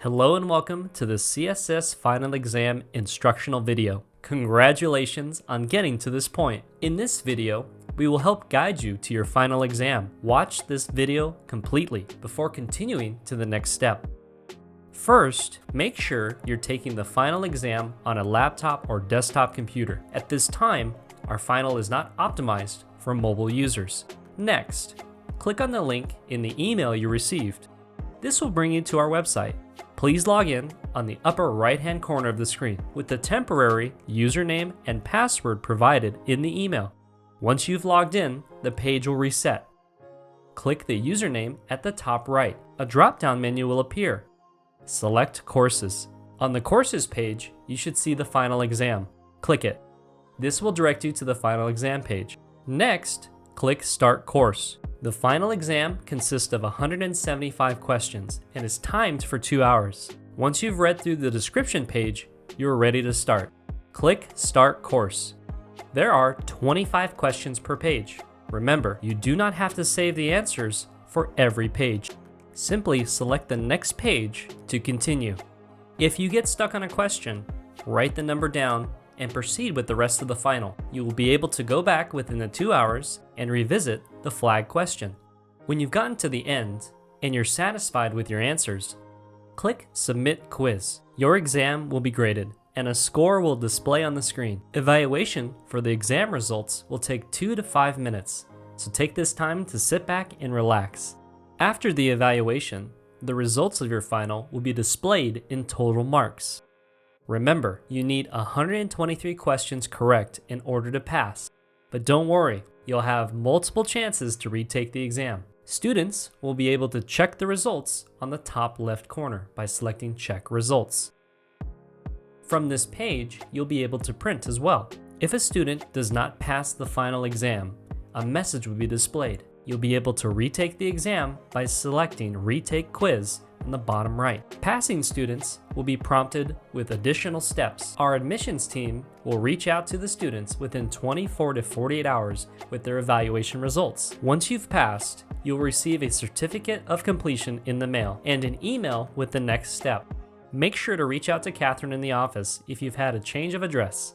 Hello and welcome to the CSS Final Exam instructional video. Congratulations on getting to this point. In this video, we will help guide you to your final exam. Watch this video completely before continuing to the next step. First, make sure you're taking the final exam on a laptop or desktop computer. At this time, our final is not optimized for mobile users. Next, click on the link in the email you received. This will bring you to our website. Please log in on the upper right-hand corner of the screen with the temporary username and password provided in the email. Once you've logged in, the page will reset. Click the username at the top right. A drop-down menu will appear. Select Courses. On the Courses page, you should see the final exam. Click it. This will direct you to the final exam page. Next, click Start Course. The final exam consists of 175 questions and is timed for 2 hours. Once you've read through the description page, you're ready to start. Click Start Course. There are 25 questions per page. Remember, you do not have to save the answers for every page. Simply select the next page to continue. If you get stuck on a question, write the number down and proceed with the rest of the final. You will be able to go back within the 2 hours and revisit the flag question. When you've gotten to the end and you're satisfied with your answers, click Submit Quiz. Your exam will be graded and a score will display on the screen. Evaluation for the exam results will take 2 to 5 minutes, so take this time to sit back and relax. After the evaluation, the results of your final will be displayed in total marks. Remember, you need 123 questions correct in order to pass. But don't worry, you'll have multiple chances to retake the exam. Students will be able to check the results on the top left corner by selecting Check Results. From this page, you'll be able to print as well. If a student does not pass the final exam, a message will be displayed. You'll be able to retake the exam by selecting Retake Quiz in the bottom right. Passing students will be prompted with additional steps. Our admissions team will reach out to the students within 24 to 48 hours with their evaluation results. Once you've passed, you'll receive a certificate of completion in the mail and an email with the next step. Make sure to reach out to Catherine in the office if you've had a change of address.